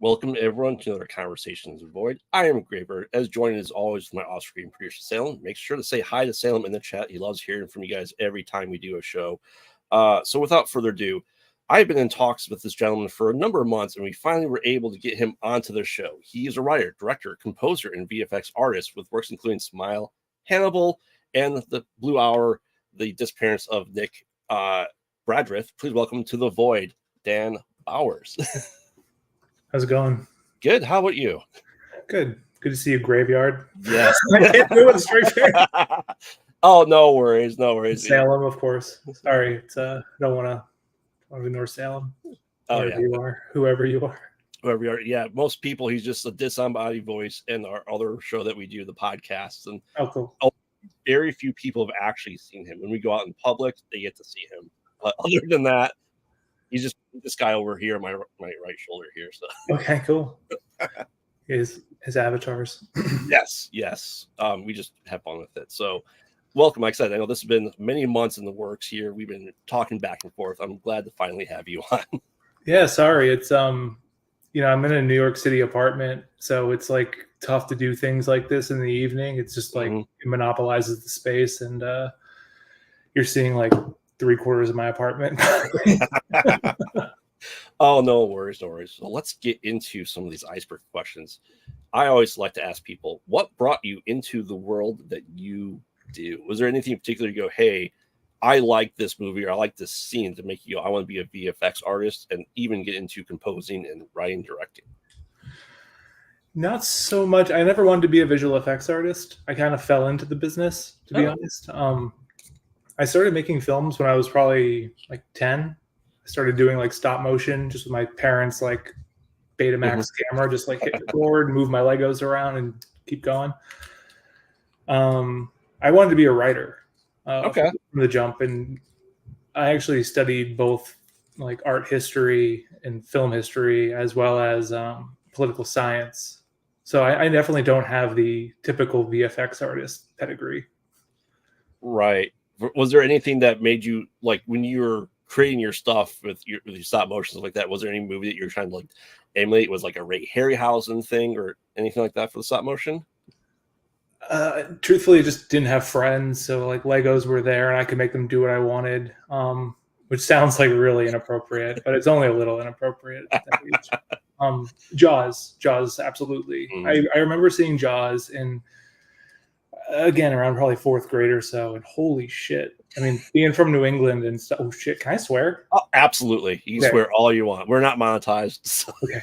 Welcome everyone to another Conversations in Void. I am Graver, as joined as always with my off-screen producer Salem. Make sure to say hi to Salem in the chat. He loves hearing from you guys every time we do a show. So without further ado, I've been in talks with this gentleman for a number of months, and we finally were able to get him onto the show. He is a writer, director, composer, and VFX artist with works including Smile, Hannibal, and The Blue Hour, The Disappearance of Nick Brandreth. Please welcome to the Void, Dan Bowhers. How's it going? Good. How about you? Good. Good to see you, Graveyard. Yes. I can't do it straight face. Oh, no worries. No worries. Salem, of course. Sorry. It's I don't want to ignore Salem. Whoever you are. Whoever you are. Yeah. Most people, he's just a disembodied voice in our other show that we do, the podcast. And cool. Very few people have actually seen him. When we go out in public, they get to see him. But other than that, he's just this guy over here, my right shoulder here. So okay, cool. His avatars. Yes. We just have fun with it. So welcome. Like I said, I know this has been many months in the works here. We've been talking back and forth. I'm glad to finally have you on. Yeah, sorry. It's I'm in a New York City apartment, so it's like tough to do things like this in the evening. It's just like it monopolizes the space, and you're seeing like 3/4 of my apartment. Oh, no worries. So let's get into some of these iceberg questions. I always like to ask people, what brought you into the world that you do? Was there anything in particular you go, hey, I like this movie or I like this scene to make you go, I want to be a VFX artist and even get into composing and writing, directing? Not so much. I never wanted to be a visual effects artist. I kind of fell into the business, to be honest. I started making films when I was probably like 10. I started doing like stop motion just with my parents' like Betamax camera, just like hit record, move my Legos around and keep going. I wanted to be a writer from the jump. And I actually studied both like art history and film history as well as political science. So I definitely don't have the typical VFX artist pedigree. Right. Was there anything that made you, like, when you were creating your stuff with your stop motion stuff like that, was there any movie that you were trying to like emulate? Was like a Ray Harryhausen thing or anything like that for the stop motion? Truthfully, just didn't have friends, so like Legos were there and I could make them do what I wanted, which sounds like really inappropriate, but it's only a little inappropriate at that age. Jaws, absolutely. I remember seeing Jaws in, again, around probably 4th grade or so, and holy shit. I mean, being from New England and stuff. Oh shit, can I swear? Oh, absolutely. You can swear all you want. We're not monetized. So. Okay.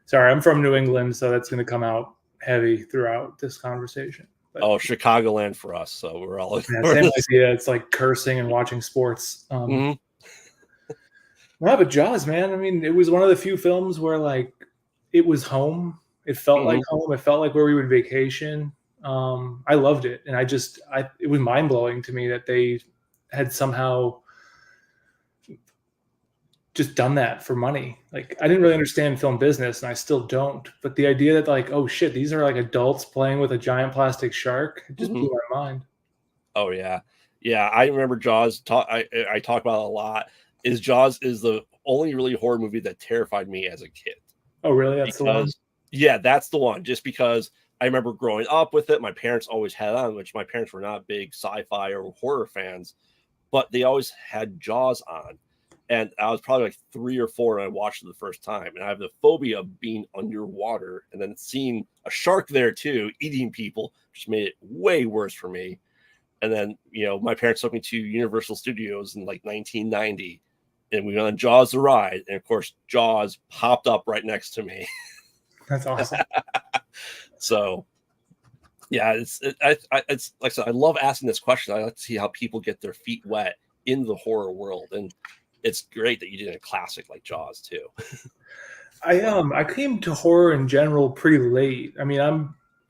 Sorry, I'm from New England, so that's going to come out heavy throughout this conversation. But, Chicagoland for us. So we're all same idea. It's like cursing and watching sports. No, but Jaws, man. I mean, it was one of the few films where like it was home. It felt like home. It felt like where we would vacation. I loved it, and it was mind blowing to me that they had somehow just done that for money. Like, I didn't really understand film business, and I still don't. But the idea that like, oh shit, these are like adults playing with a giant plastic shark, it just blew my mind. Oh yeah. I remember Jaws. I talk about it a lot. Jaws is the only really horror movie that terrified me as a kid. Oh really? That's the one. Yeah, that's the one. Just because I remember growing up with it. My parents always had on, which my parents were not big sci-fi or horror fans, but they always had Jaws on. And I was probably like 3 or 4 when I watched it the first time. And I have the phobia of being underwater and then seeing a shark there too, eating people, just made it way worse for me. And then, my parents took me to Universal Studios in like 1990 and we went on Jaws the ride. And of course, Jaws popped up right next to me. That's awesome. So, yeah, it's like I said, I love asking this question. I like to see how people get their feet wet in the horror world, and it's great that you did a classic like Jaws too. I came to horror in general pretty late. I mean,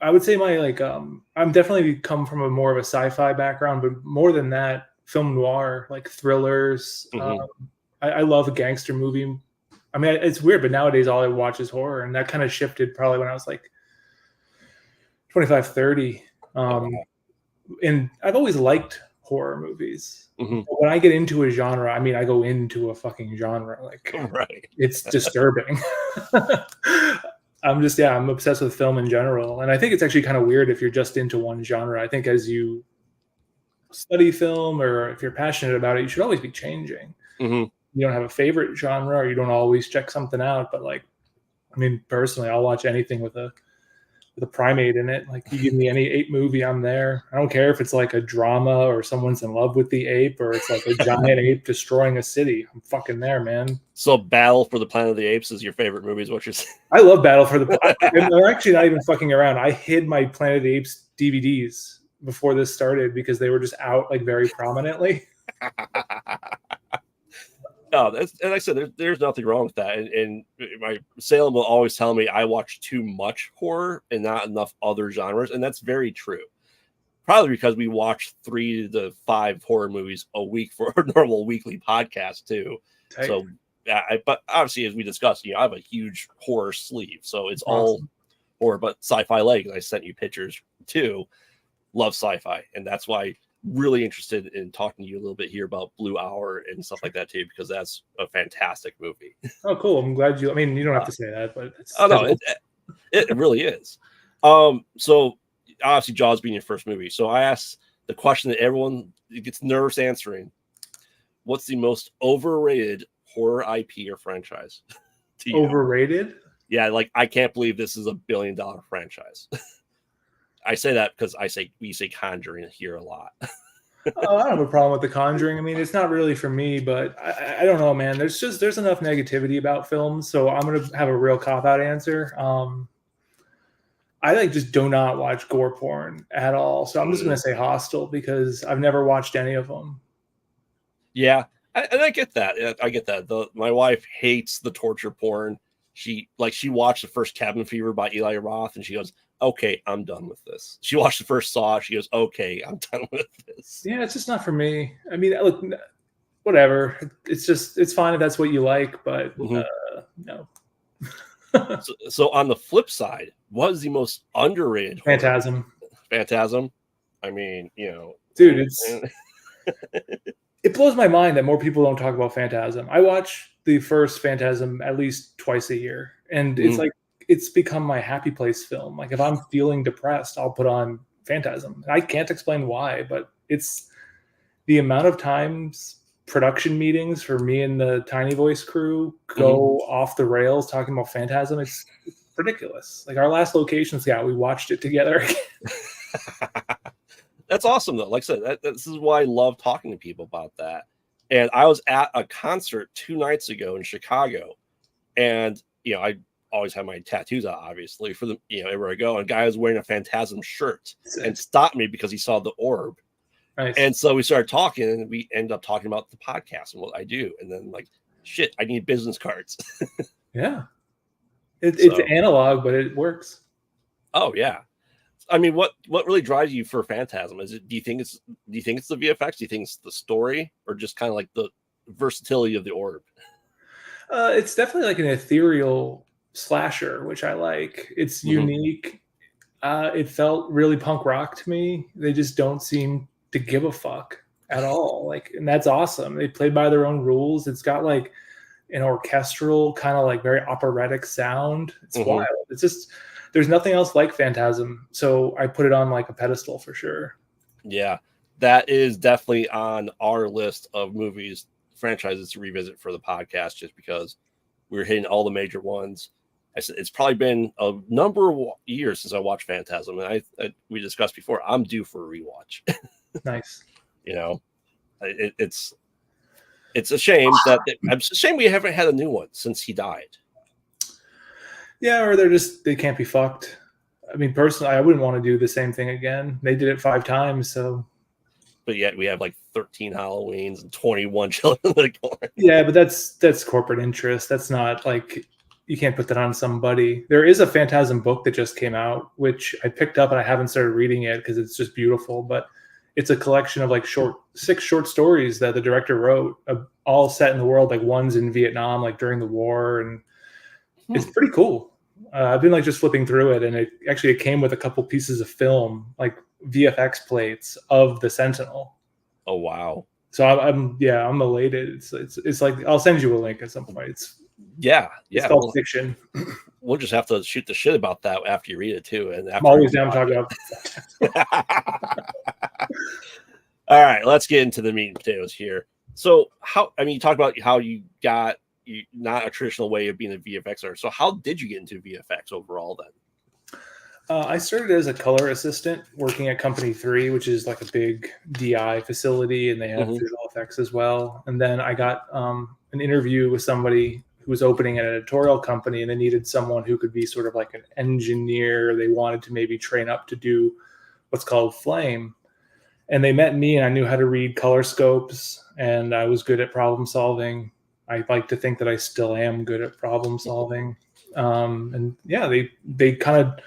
I would say I'm definitely come from more of a sci-fi background, but more than that, film noir, like thrillers. I love a gangster movie. I mean, it's weird, but nowadays all I watch is horror, and that kind of shifted probably when I was like 25, 30. And I've always liked horror movies. Mhm. But when I get into a genre, I mean, I go into a fucking genre. Like, Right. it's disturbing. I'm obsessed with film in general. And I think it's actually kind of weird if you're just into one genre. I think as you study film or if you're passionate about it, you should always be changing. Mhm. You don't have a favorite genre or you don't always check something out. But like, I mean, personally, I'll watch anything with a primate in it. Like, you give me any ape movie, I'm there. I don't care if it's like a drama or someone's in love with the ape or it's like a giant ape destroying a city. I'm fucking there, man. So Battle for the Planet of the Apes is your favorite movie, is what you're saying? I love Battle for the. I'm actually not even fucking around. I hid my Planet of the Apes DVDs before this started because they were just out like very prominently. No, and like I said, there's nothing wrong with that. And my Salem will always tell me I watch too much horror and not enough other genres, and that's very true. Probably because we watch 3 to 5 horror movies a week for our normal weekly podcast too. Tight. So, but obviously, as we discussed, I have a huge horror sleeve, so it's Awesome. all horror. But Sci-Fi Leg, I sent you pictures too. Love sci-fi, and that's why. Really interested in talking to you a little bit here about Blue Hour and stuff like that too, because that's a fantastic movie. Oh, cool. I'm glad you. I mean, you don't have to say that, but it really is. So obviously, Jaws being your first movie, so I asked the question that everyone gets nervous answering: what's the most overrated horror IP or franchise? To you? Overrated? Yeah, like I can't believe this is $1 billion franchise. I say that because we say Conjuring here a lot. I don't have a problem with The Conjuring. I mean, it's not really for me, but I don't know, man. There's enough negativity about films, so I'm gonna have a real cop-out answer. I just do not watch gore porn at all, so I'm just gonna say Hostel because I've never watched any of them. Yeah, and I get that. I get that. My wife hates the torture porn. She watched the first Cabin Fever by Eli Roth, and she goes, "Okay, I'm done with this." She watched the first Saw. She goes, "Okay, I'm done with this." Yeah, it's just not for me. I mean, look, whatever. It's fine if that's what you like, but no. so on the flip side, what is the most underrated Phantasm? Phantasm. I mean, dude, it blows my mind that more people don't talk about Phantasm. I watch the first Phantasm at least twice a year, and it's like it's become my happy place film. Like, if I'm feeling depressed, I'll put on Phantasm. I can't explain why, but it's the amount of times production meetings for me and the Tiny Voice crew go off the rails talking about Phantasm. It's ridiculous. Like, our last location scout, we watched it together. That's awesome, though. Like I said, this is why I love talking to people about that. And I was at a concert 2 nights ago in Chicago, and I always have my tattoos out, obviously, for the everywhere I go. And a guy was wearing a Phantasm shirt and stopped me because he saw the orb. Nice. And so we started talking, and we ended up talking about the podcast and what I do. And then, like, shit, I need business cards. Yeah, it's analog, but it works. Oh yeah. I mean, what really drives you for Phantasm? Do you think it's the VFX? Do you think it's the story, or just kind of like the versatility of the orb? It's definitely like an ethereal slasher, which I like. It's unique. It felt really punk rock to me. They just don't seem to give a fuck at all. Like, and that's awesome. They played by their own rules. It's got like an orchestral kind of like very operatic sound. It's wild. It's just, there's nothing else like Phantasm. So I put it on like a pedestal for sure. Yeah, that is definitely on our list of movies, franchises to revisit for the podcast, just because we're hitting all the major ones. I said it's probably been a number of years since I watched Phantasm, and we discussed before, I'm due for a rewatch. Nice. It's a shame it's a shame we haven't had a new one since he died. Yeah, or they can't be fucked. I mean, personally, I wouldn't want to do the same thing again. They did it 5 times, so. But yet we have like 13 Halloweens and 21 children. Yeah, but that's corporate interest. That's not like, you can't put that on somebody. There is a Phantasm book that just came out, which I picked up and I haven't started reading it because it's just beautiful. But it's a collection of like 6 short stories that the director wrote, all set in the world. Like, one's in Vietnam, like during the war, and it's pretty cool. I've been like just flipping through it, and it came with a couple pieces of film, like VFX plates of the Sentinel. Oh wow. So I'm elated. It's like I'll send you a link at some point. It's called Fiction. We'll just have to shoot the shit about that after you read it too. And I'm always down talking about. All right, let's get into the meat and potatoes here. So you talked about how you got not a traditional way of being a VFX artist. So how did you get into VFX overall then? I started as a color assistant working at Company 3, which is like a big DI facility, and they have visual effects as well. And then I got an interview with somebody who was opening an editorial company, and they needed someone who could be sort of like an engineer. They wanted to maybe train up to do what's called flame. And they met me, and I knew how to read color scopes, and I was good at problem solving. I like to think that I still am good at problem solving. And yeah, they kind of,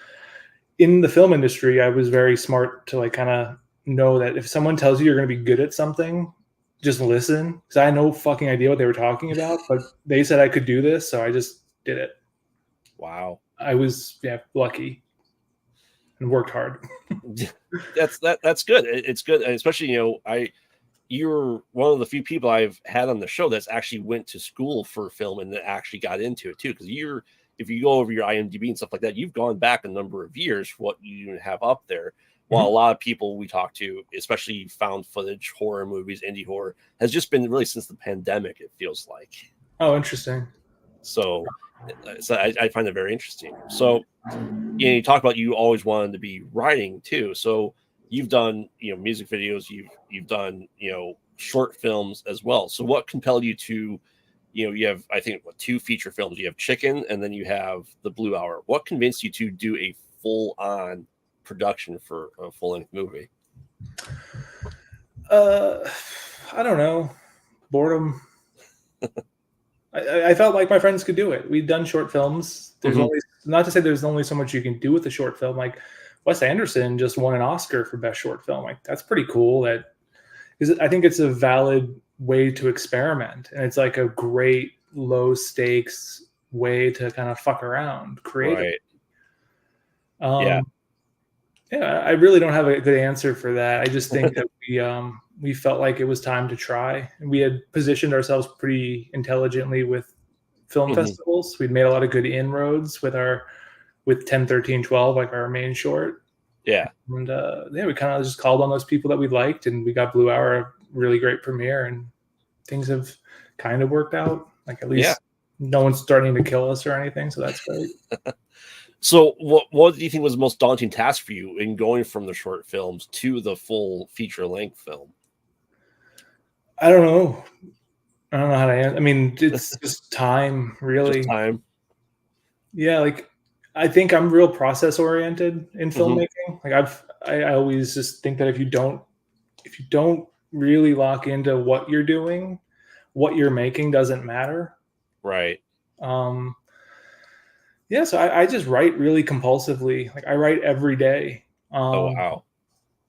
in the film industry, I was very smart to like kind of know that if someone tells you you're going to be good at something, just listen. Because I had no fucking idea what they were talking about, but they said I could do this, so I just did it. Wow. I was lucky and worked hard. That's good. It's good, especially you're one of the few people I've had on the show that's actually went to school for film and that actually got into it too. Because if you go over your IMDb and stuff like that, you've gone back a number of years for what you have up there. While a lot of people we talk to, especially found footage horror movies, indie horror, has just been really since the pandemic, it feels like. Oh, interesting. So I find it very interesting. So you talk about you always wanted to be writing too. So you've done music videos, you've done short films as well. So what compelled you to you have, I think, 2 feature films. You have Chicken, and then you have The Blue Hour. What convinced you to do a full-on production for a full-length movie? I don't know. Boredom. I felt like my friends could do it. We'd done short films. There's only, not to say there's only so much you can do with a short film. Like Wes Anderson just won an Oscar for best short film. Like that's pretty cool. I think it's a valid way to experiment, and it's like a great low stakes way to kind of fuck around creatively. Right. I really don't have a good answer for that. I just think that we felt like it was time to try, and we had positioned ourselves pretty intelligently with film festivals. We'd made a lot of good inroads with 10, 13, 12, like our main short. Yeah. And we kind of just called on those people that we liked, and we got Blue Hour a really great premiere, and things have kind of worked out. Like at least no one's starting to kill us or anything, so that's great. So what do you think was the most daunting task for you in going from the short films to the full feature-length film? I don't know how to answer. I mean, it's just time, really. Just time. Yeah, like I think I'm real process oriented in filmmaking. Like I always just think that if you don't really lock into what you're doing, what you're making doesn't matter. Right. So I just write really compulsively. Like I write every day. Oh wow.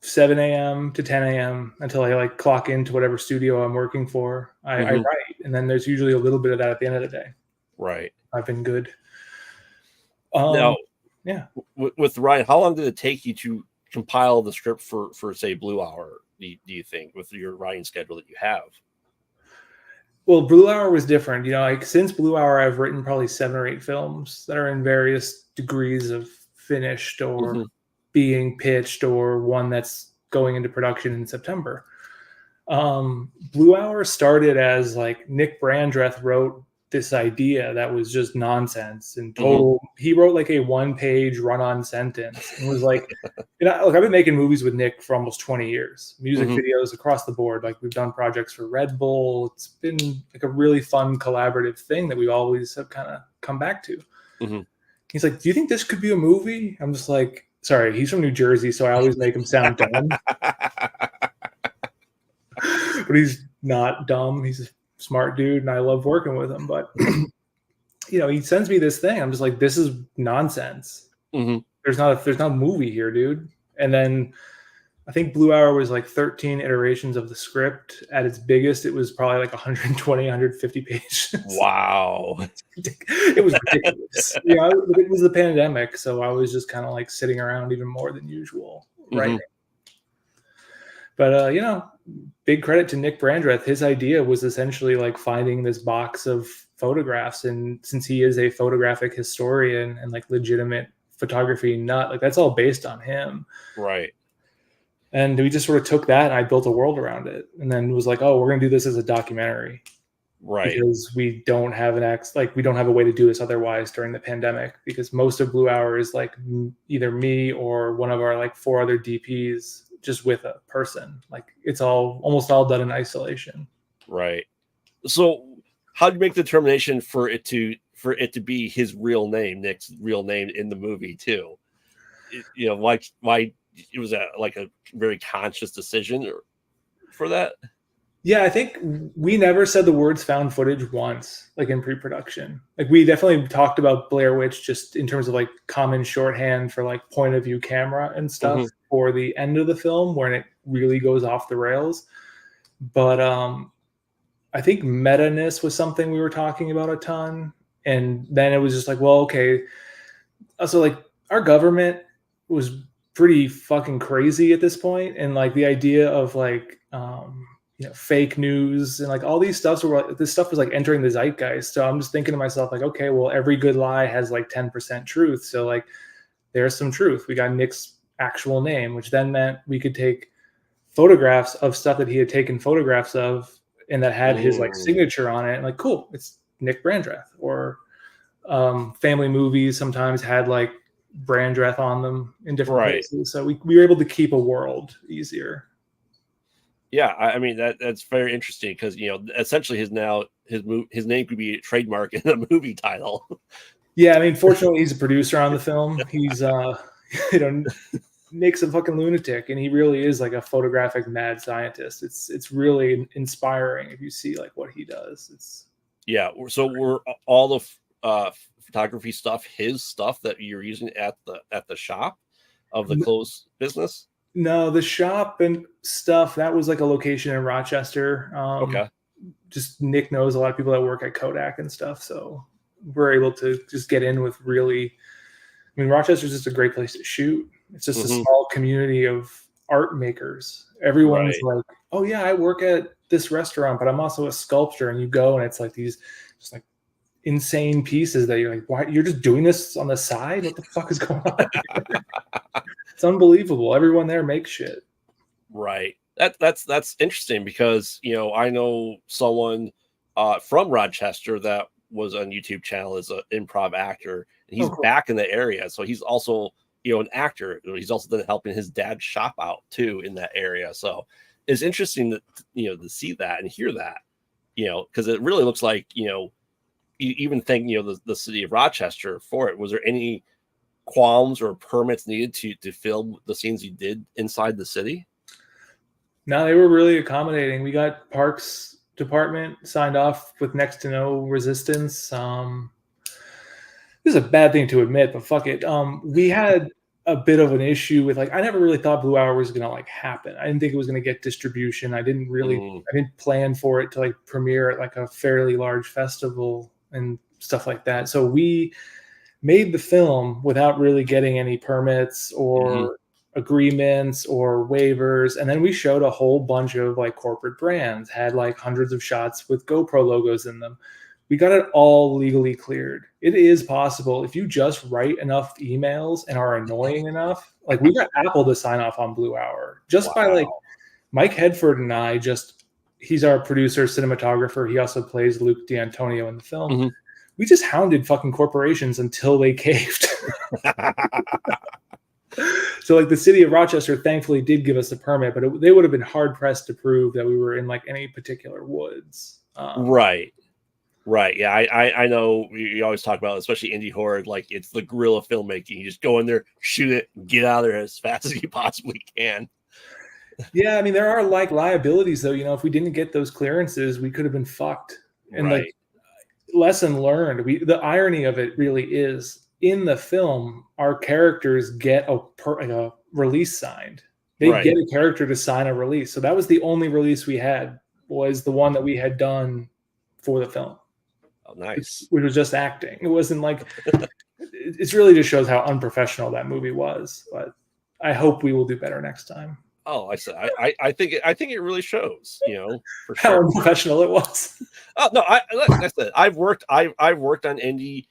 7 a.m. to 10 a.m. until I like clock into whatever studio I'm working for. I write, and then there's usually a little bit of that at the end of the day. Right. I've been good. Now, with Ryan, how long did it take you to compile the script for say Blue Hour? Do you think, with your writing schedule that you have? Well, Blue Hour was different. Like since Blue Hour, I've written probably 7 or 8 films that are in various degrees of finished or being pitched, or one that's going into production in September. Blue Hour started as like Nick Brandreth wrote this idea that was just nonsense and total. He wrote like a 1-page run-on sentence and was like, look, I've been making movies with Nick for almost 20 years, music videos across the board. Like we've done projects for Red Bull. It's been like a really fun collaborative thing that we always have kind of come back to. He's like, do you think this could be a movie? I'm just like, sorry, he's from New Jersey, so I always make him sound dumb. But he's not dumb. He's a smart dude, and I love working with him. But he sends me this thing. I'm just like, this is nonsense. There's not a movie here, dude. And then I think Blue Hour was like 13 iterations of the script. At its biggest, it was probably like 120, 150 pages. Wow. It was ridiculous. It was the pandemic, so I was just kind of like sitting around even more than usual writing. But big credit to Nick Brandreth. His idea was essentially like finding this box of photographs, and since he is a photographic historian and like legitimate photography nut, like that's all based on him. Right. And we just sort of took that and I built a world around it, and then was like, oh, we're gonna do this as a documentary. Right. Because we don't have we don't have a way to do this otherwise during the pandemic, because most of Blue Hour is like either me or one of our like 4 other DPs just with a person. Like it's almost all done in isolation. Right. So how do you make the determination for it to be his real name, Nick's real name in the movie too? Why it was like a very conscious decision for that? Yeah, I think we never said the words found footage once, like in pre-production. Like we definitely talked about Blair Witch just in terms of like common shorthand for like point of view camera and stuff for the end of the film when it really goes off the rails. But I think meta-ness was something we were talking about a ton. And then it was just like, well, okay. So like our government was pretty fucking crazy at this point. And like the idea of like, fake news and like all these stuff. So this stuff was like entering the zeitgeist. So I'm just thinking to myself like, okay, well, every good lie has like 10% truth. So like there's some truth. We got Nick's actual name, which then meant we could take photographs of stuff that he had taken photographs of and that had his like signature on it. And like, cool, it's Nick Brandreth. Or family movies sometimes had like Brandreth on them in different places. So we were able to keep a world easier. Yeah, I mean that's very interesting because essentially his name could be a trademark in a movie title. Yeah, I mean, fortunately he's a producer on the film. He's Nick's a fucking lunatic, and he really is like a photographic mad scientist. It's really inspiring if you see like what he does. So were all the photography stuff his stuff that you're using at the shop of the clothes business? No, the shop and stuff, that was like a location in Rochester. Okay. Just Nick knows a lot of people that work at Kodak and stuff. So we're able to just get in with Rochester's just a great place to shoot. It's just a small community of art makers. Everyone's like, oh yeah, I work at this restaurant, but I'm also a sculptor. And you go and it's like these just like insane pieces that you're like, why? You're just doing this on the side? What the fuck is going on here? It's unbelievable. Everyone there makes shit. Right. That's interesting because I know someone from Rochester that was on YouTube channel as an improv actor, and he's back in the area. So he's also an actor. He's also then helping his dad's shop out too in that area. So it's interesting that to see that and hear that because it really looks like you even think the city of Rochester for it. Was there any qualms or permits needed to film the scenes you did inside the city? No, they were really accommodating. We got Parks Department signed off with next to no resistance. This is a bad thing to admit, but fuck it. We had a bit of an issue with I never really thought Blue Hour was gonna happen. I didn't think it was gonna get distribution. I didn't plan for it to premiere at like a fairly large festival and stuff like that. So we made the film without really getting any permits or agreements or waivers. And then we showed a whole bunch of corporate brands, had hundreds of shots with GoPro logos in them. We got it all legally cleared. It is possible if you just write enough emails and are annoying enough. We got Apple to sign off on Blue Hour just by Mike Hedford and I he's our producer, cinematographer. He also plays Luke D'Antonio in the film. We just hounded fucking corporations until they caved. So the city of Rochester thankfully did give us a permit, but they would have been hard pressed to prove that we were in any particular woods. Right. Yeah. I know you always talk about, especially indie horror, it's the guerrilla filmmaking. You just go in there, shoot it, get out of there as fast as you possibly can. Yeah. I mean, there are liabilities though, if we didn't get those clearances, we could have been fucked. And lesson learned. The irony of it really is in the film, our characters get a release signed. They get a character to sign a release. So that was the only release we had, was the one that we had done for the film. Oh, nice. Which was just acting. It wasn't it's really just shows how unprofessional that movie was. But I hope we will do better next time. Oh, I said I think it really shows, for How sure. unprofessional it was. Oh no, like I said, I've worked on indie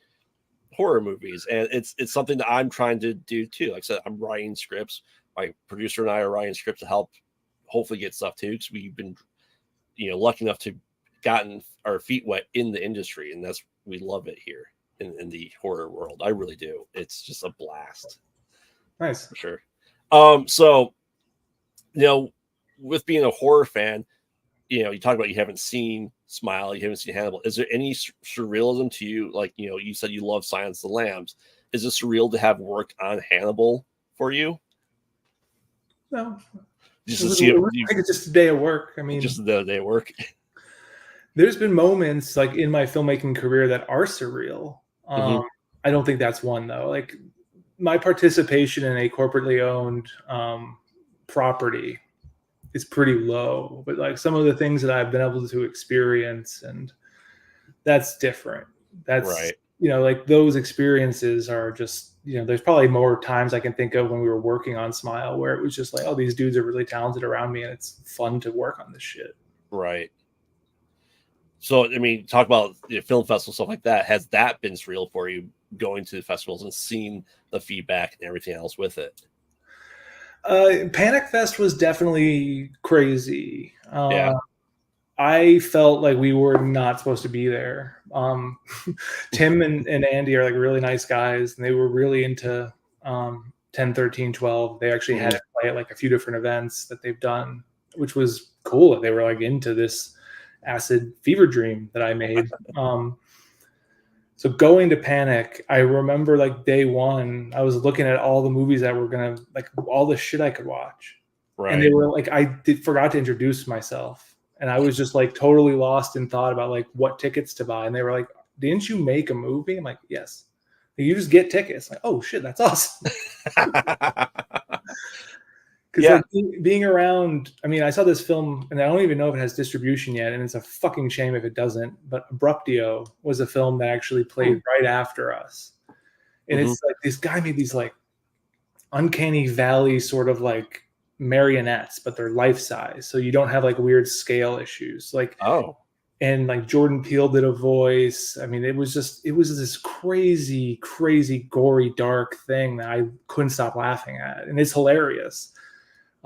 horror movies, and it's something that I'm trying to do too. Like I said, I'm writing scripts. My producer and I are writing scripts to help hopefully get stuff too, because we've been lucky enough to gotten our feet wet in the industry, and we love it here in the horror world. I really do. It's just a blast. Nice. For sure. So with being a horror fan, you talk about you haven't seen Smile, you haven't seen Hannibal. Is there any surrealism to you? Like, you said you love Silence of the Lambs. Is it surreal to have worked on Hannibal for you? No. Just to see it's just a day of work. I mean, just the day of work. There's been moments like in my filmmaking career that are surreal. I don't think that's one though. Like my participation in a corporately owned property is pretty low, but like some of the things that I've been able to experience, and that's different. That's right. Like those experiences are just, there's probably more times I can think of when we were working on Smile where it was just like, oh, these dudes are really talented around me and it's fun to work on this shit. Right. So, I mean, talk about film festivals, stuff like that. Has that been surreal for you, going to the festivals and seeing the feedback and everything else with it? Panic Fest was definitely crazy. Yeah. I felt like we were not supposed to be there. Tim and Andy are like really nice guys, and they were really into 10, 13, 12. They actually had to play at like a few different events that they've done, which was cool that they were like into this acid fever dream that I made. So going to Panic, I remember like day one, I was looking at all the movies that were gonna, like all the shit I could watch. Right. And they were like, forgot to introduce myself. And I was just like totally lost in thought about like what tickets to buy. And they were like, didn't you make a movie? I'm like, yes. You just get tickets. I'm like, oh shit, that's awesome. Because like being around, I mean, I saw this film and I don't even know if it has distribution yet, and it's a fucking shame if it doesn't. But Abruptio was a film that actually played right after us. And it's like this guy made these like uncanny valley sort of like marionettes, but they're life size. So you don't have like weird scale issues. Like, and like Jordan Peele did a voice. I mean, it was this crazy, crazy, gory, dark thing that I couldn't stop laughing at. And it's hilarious.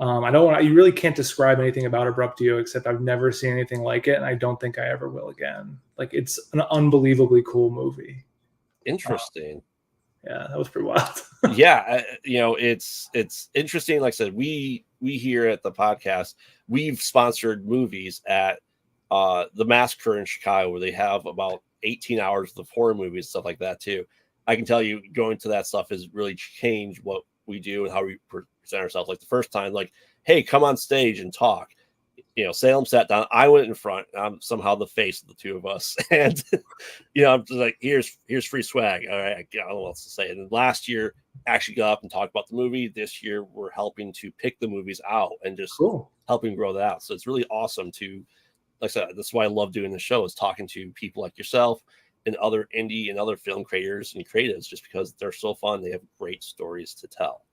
You really can't describe anything about Abruptio except I've never seen anything like it, and I don't think I ever will again. Like, it's an unbelievably cool movie. Interesting. Yeah, that was pretty wild. Yeah, it's interesting. Like I said, we here at the podcast, we've sponsored movies at the Massacre in Chicago, where they have about 18 hours of horror movies, stuff like that too. I can tell you, going to that stuff has really changed what we do and how we present ourselves. Like the first time, like, hey, come on stage and talk. Salem sat down. I went in front. I'm somehow the face of the two of us, and I'm just like, here's free swag. All right, I don't know what else to say. And then last year, actually got up and talked about the movie. This year, we're helping to pick the movies out and just helping grow that out. So it's really awesome to, like I said, that's why I love doing the show, is talking to people like yourself and other indie and other film creators and creatives, just because they're so fun. They have great stories to tell.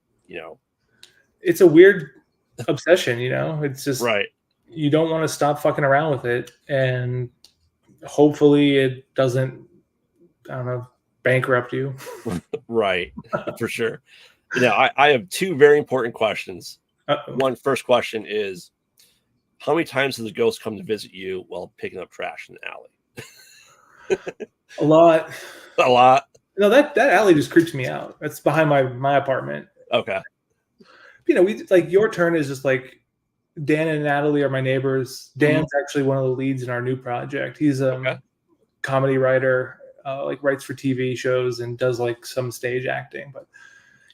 It's a weird obsession. It's just right. You don't want to stop fucking around with it, and hopefully it doesn't, I don't know, bankrupt you. Right, for sure. I have two very important questions. First question is, how many times has a ghost come to visit you while picking up trash in the alley? A lot. A lot. No, that alley just creeps me out. That's behind my apartment. Okay. We like, Your Turn is just like, Dan and Natalie are my neighbors. Dan's actually one of the leads in our new project. He's a comedy writer, like writes for TV shows and does like some stage acting. But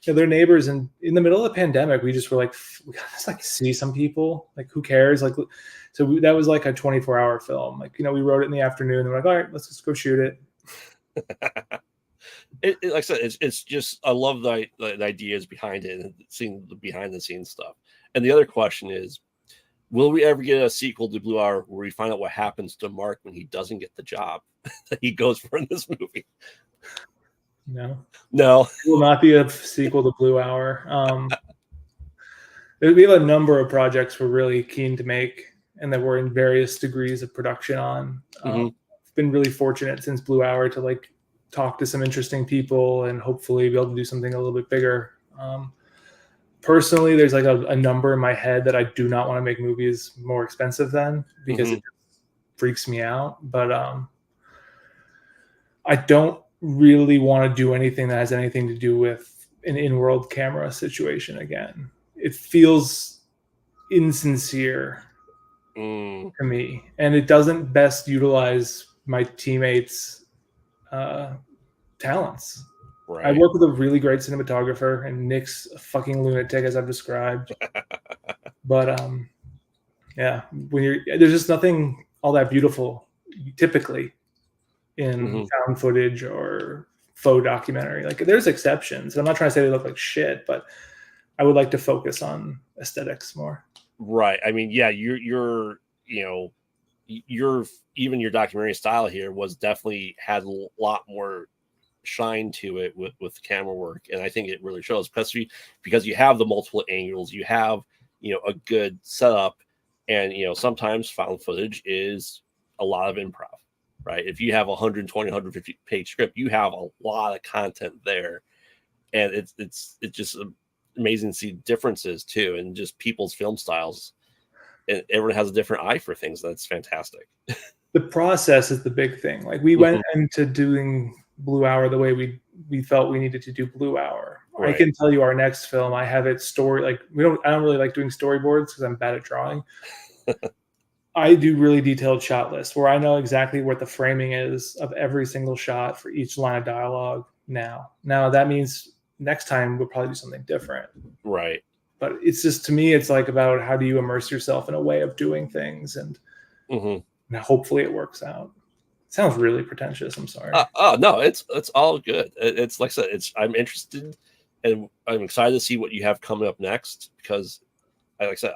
they're neighbors, and in the middle of the pandemic, we just were like, we gotta just like see some people. Like, who cares? Like, so that was like a 24-hour film. Like, we wrote it in the afternoon. And we're like, all right, let's just go shoot it. Like I said, it's just, I love the ideas behind it and seeing the behind the scenes stuff. And the other question is, will we ever get a sequel to Blue Hour where we find out what happens to Mark when he doesn't get the job that he goes for in this movie? No. It will not be a sequel to Blue Hour. We have a number of projects we're really keen to make, and that we're in various degrees of production on. I've been really fortunate since Blue Hour to like talk to some interesting people and hopefully be able to do something a little bit bigger. Personally, there's like a number in my head that I do not want to make movies more expensive than, because it freaks me out. But I don't really want to do anything that has anything to do with an in-world camera situation again. It feels insincere to me, and it doesn't best utilize my teammates' talents. Right. I work with a really great cinematographer, and Nick's a fucking lunatic, as I've described. But yeah, there's just nothing all that beautiful typically in found footage or faux documentary. Like, there's exceptions, and I'm not trying to say they look like shit, but I would like to focus on aesthetics more. Right. I mean, yeah, your even your documentary style here was definitely had a lot more shine to it with camera work, and I think it really shows, especially because you have the multiple angles, you have a good setup, and sometimes found footage is a lot of improv, right? If you have 120 150 page script, you have a lot of content there, and it's just amazing to see differences too, and just people's film styles, and everyone has a different eye for things. That's fantastic. The process is the big thing. Like, we went into doing Blue Hour the way we felt we needed to do Blue Hour. Right. I can tell you our next film, I have it I don't really like doing storyboards because I'm bad at drawing. I do really detailed shot lists where I know exactly what the framing is of every single shot for each line of dialogue now. Now that means next time we'll probably do something different. Right. But it's just, to me, it's like about how do you immerse yourself in a way of doing things, and hopefully it works out. It sounds really pretentious. I'm sorry. No, it's all good. It's like I said, I'm interested, and I'm excited to see what you have coming up next, because like I said,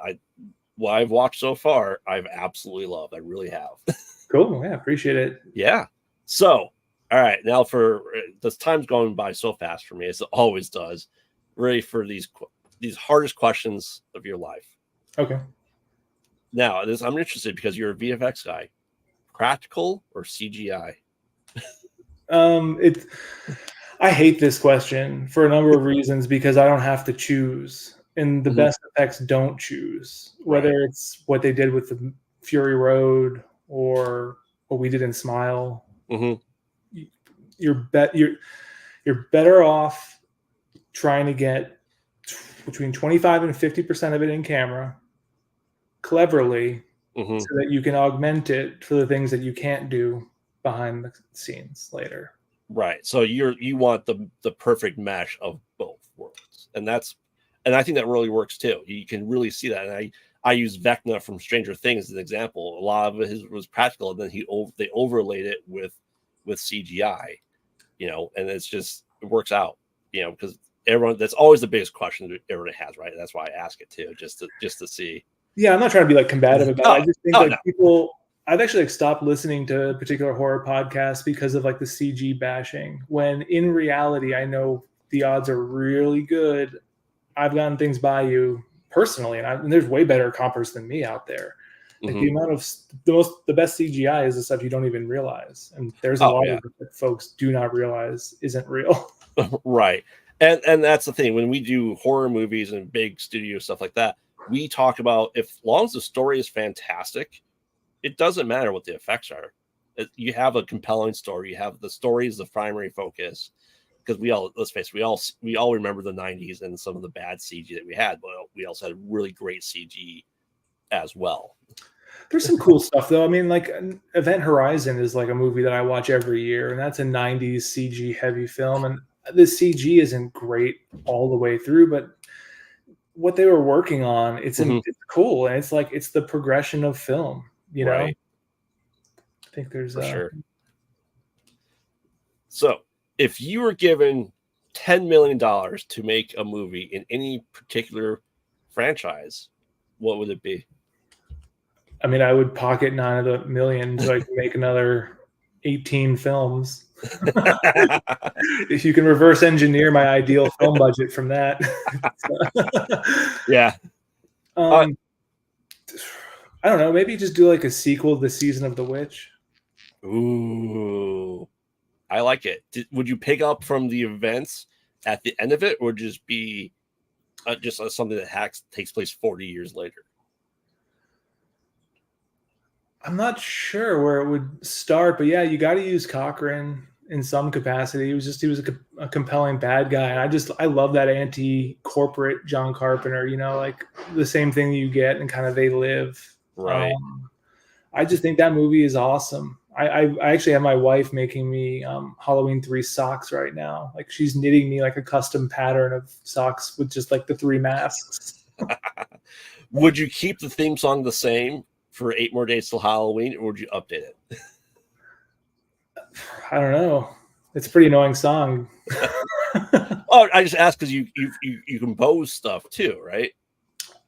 what I've watched so far, I've absolutely loved. I really have. Cool. Yeah, appreciate it. Yeah. So, all right, now for this time's going by so fast for me, as it always does. Ready for these hardest questions of your life. Okay. Now, I'm interested because you're a VFX guy. Practical or CGI? I hate this question for a number of reasons, because I don't have to choose, and the best effects don't choose, whether it's what they did with the Fury Road or what we did in Smile. You're better off trying to get between 25 and 50% of it in camera cleverly, so that you can augment it for the things that you can't do behind the scenes later. Right. So you want the perfect mesh of both worlds, and I think that really works too. You can really see that. And I use Vecna from Stranger Things as an example. A lot of it was practical, and then they overlaid it with CGI, and it works out, because that's always the biggest question that everyone has, right? That's why I ask it too, just to see. Yeah, I'm not trying to be like combative about it. I just think people. I've actually stopped listening to particular horror podcasts because of like the CG bashing. When in reality, I know the odds are really good. I've gotten things by you personally, and there's way better compers than me out there. Like, the amount of the best CGI is the stuff you don't even realize, and there's a lot of it that folks do not realize isn't real. Right, and that's the thing. When we do horror movies and big studio stuff like that, we talk about, as long as the story is fantastic, it doesn't matter what the effects are. You have a compelling story. You have the story is the primary focus, because let's face it, we all remember the 90s and some of the bad CG that we had, but we also had really great CG as well. There's some cool stuff though. I mean, like Event Horizon is like a movie that I watch every year, and that's a 90s CG heavy film, and the CG isn't great all the way through, but what they were working on, it's cool, and it's the progression of film, Right. I think there's for sure. So, if you were given $10 million to make a movie in any particular franchise, what would it be? I mean, I would pocket $9 of the million so I can make another 18 films. If you can reverse engineer my ideal film budget from that. Yeah. I don't know. Maybe just do like a sequel to the Season of the Witch. Ooh, I like it. Would you pick up from the events at the end of it, or just be just something that takes place 40 years later? I'm not sure where it would start, but yeah, you got to use Cochran in some capacity. He was a compelling bad guy. And I love that anti-corporate John Carpenter, like the same thing you get in kind of They Live. Right. I just think that movie is awesome. I actually have my wife making me Halloween 3 socks right now. Like she's knitting me like a custom pattern of socks with just like the 3 masks. Would you keep the theme song the same for 8 more days till Halloween, or would you update it? I don't know. It's a pretty annoying song. Oh, I just asked because you compose stuff too, right?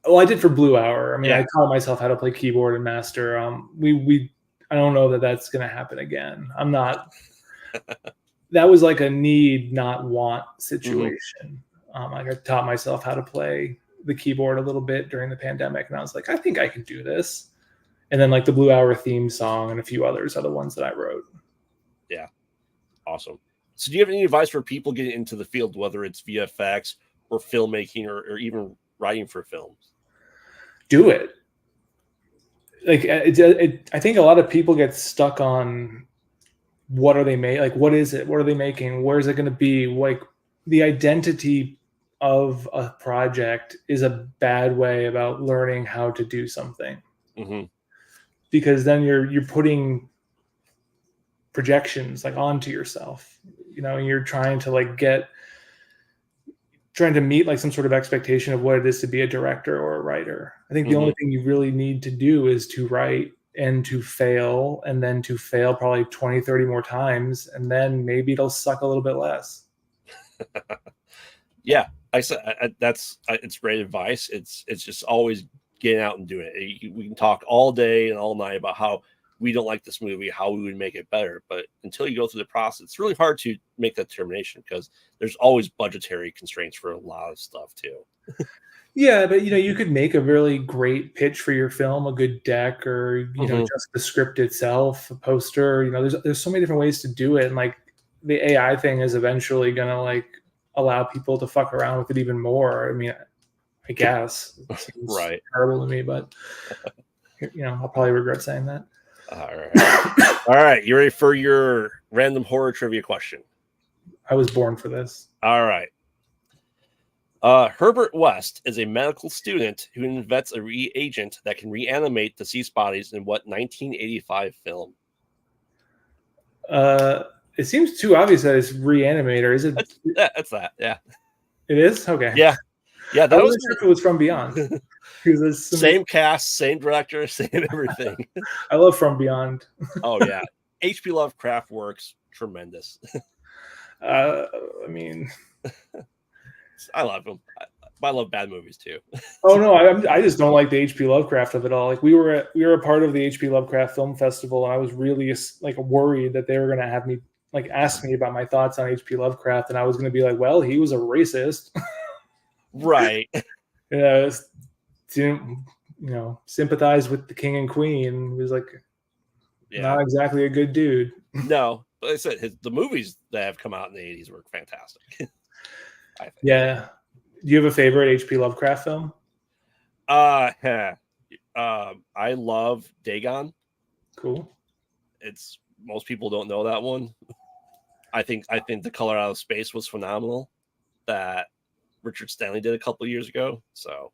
Well, I did for Blue Hour. I mean, Yeah. I taught myself how to play keyboard and master. I don't know that that's going to happen again. I'm not. That was like a need, not want situation. I taught myself how to play the keyboard a little bit during the pandemic, and I was like, I think I can do this. And then like the Blue Hour theme song and a few others are the ones that I wrote. Yeah. Awesome. So do you have any advice for people getting into the field, whether it's VFX or filmmaking or even writing for films? Do it. Like I think a lot of people get stuck on what are they making? Like, what is it? What are they making? Where is it going to be? Like the identity of a project is a bad way about learning how to do something. Mm-hmm. Because then you're putting projections like onto yourself, and you're trying to meet like some sort of expectation of what it is to be a director or a writer. I think the only thing you really need to do is to write and to fail, and then to fail probably 20, 30 more times, and then maybe it'll suck a little bit less. Yeah, I said it's great advice. It's just always getting out and doing it. We can talk all day and all night about how we don't like this movie, how we would make it better. But until you go through the process, it's really hard to make that determination because there's always budgetary constraints for a lot of stuff too. Yeah, but you could make a really great pitch for your film, a good deck, or just the script itself, a poster. There's so many different ways to do it, and like the AI thing is eventually gonna like allow people to fuck around with it even more. I mean, I guess it seems right. terrible to me, but I'll probably regret saying that. All right. You ready for your random horror trivia question? I was born for this. All right. Herbert West is a medical student who invents a reagent that can reanimate deceased bodies in what 1985 film? It seems too obvious that it's Reanimator. Is it? That's that. Yeah. It is? Okay. Yeah. Yeah. That wasn't sure if it was From Beyond. Same cast, same director, same everything. I love From Beyond. Oh yeah, H.P. Lovecraft works tremendous. I mean, I love him. I love bad movies too. Oh no, I just don't like the H.P. Lovecraft of it all. Like we were a part of the H.P. Lovecraft Film Festival, and I was really like worried that they were going to have me like ask me about my thoughts on H.P. Lovecraft, and I was going to be like, well, he was a racist, right? Didn't sympathize with the king and queen. He was like, not exactly a good dude. No, but I said the movies that have come out in the 80s were fantastic. I think. Yeah. Do you have a favorite H.P. Lovecraft film? I love Dagon. Cool. Most people don't know that one. I think The Color Out of Space was phenomenal. That Richard Stanley did a couple of years ago. So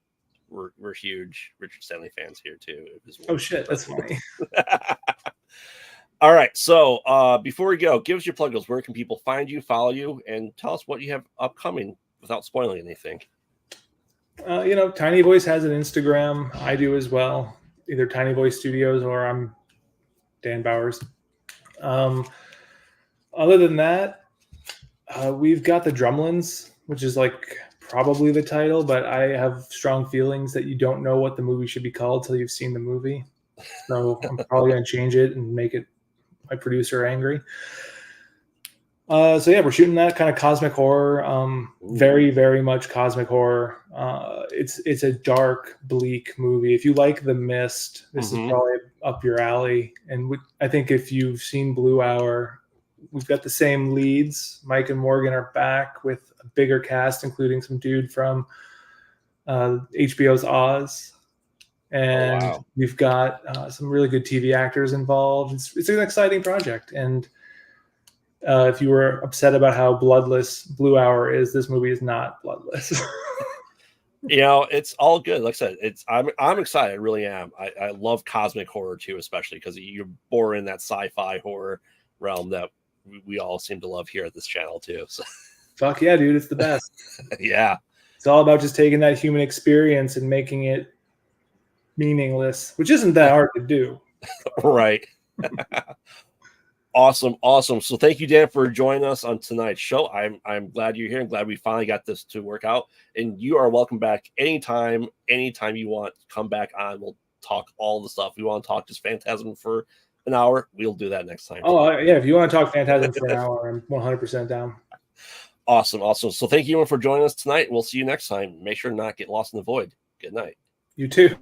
we're huge Richard Stanley fans here too. Oh shit, that's funny. All right, so before we go, give us your pluggers. Where can people find you, follow you, and tell us what you have upcoming without spoiling anything? Tiny Voice has an Instagram. I do as well. Either Tiny Voice Studios or I'm Dan Bowhers. Other than that, we've got the Drumlins, which is like probably the title, but I have strong feelings that you don't know what the movie should be called till you've seen the movie. So I'm probably going to change it and make it my producer angry. So yeah, we're shooting that kind of cosmic horror. Very, very much cosmic horror. It's a dark, bleak movie. If you like The Mist, this is probably up your alley. And I think if you've seen Blue Hour, we've got the same leads. Mike and Morgan are back with a bigger cast, including some dude from HBO's Oz. And we've got some really good TV actors involved. It's an exciting project. And if you were upset about how bloodless Blue Hour is, this movie is not bloodless. It's all good. Like I said, I'm excited. I really am. I love cosmic horror too, especially because you're more in that sci-fi horror realm that we all seem to love here at this channel too. So. Fuck yeah, dude, it's the best. Yeah, it's all about just taking that human experience and making it meaningless, which isn't that hard to do. Right. Awesome. So thank you, Dan, for joining us on tonight's show. I'm glad you're here. I'm glad we finally got this to work out. And you are welcome back anytime you want. Come back on. We'll talk all the stuff. We want to talk just Phantasm for an hour. We'll do that next time. Oh, yeah. If you want to talk Phantasm for an hour, I'm 100% down. Awesome. So thank you everyone for joining us tonight. We'll see you next time. Make sure to not get lost in the void. Good night. You too.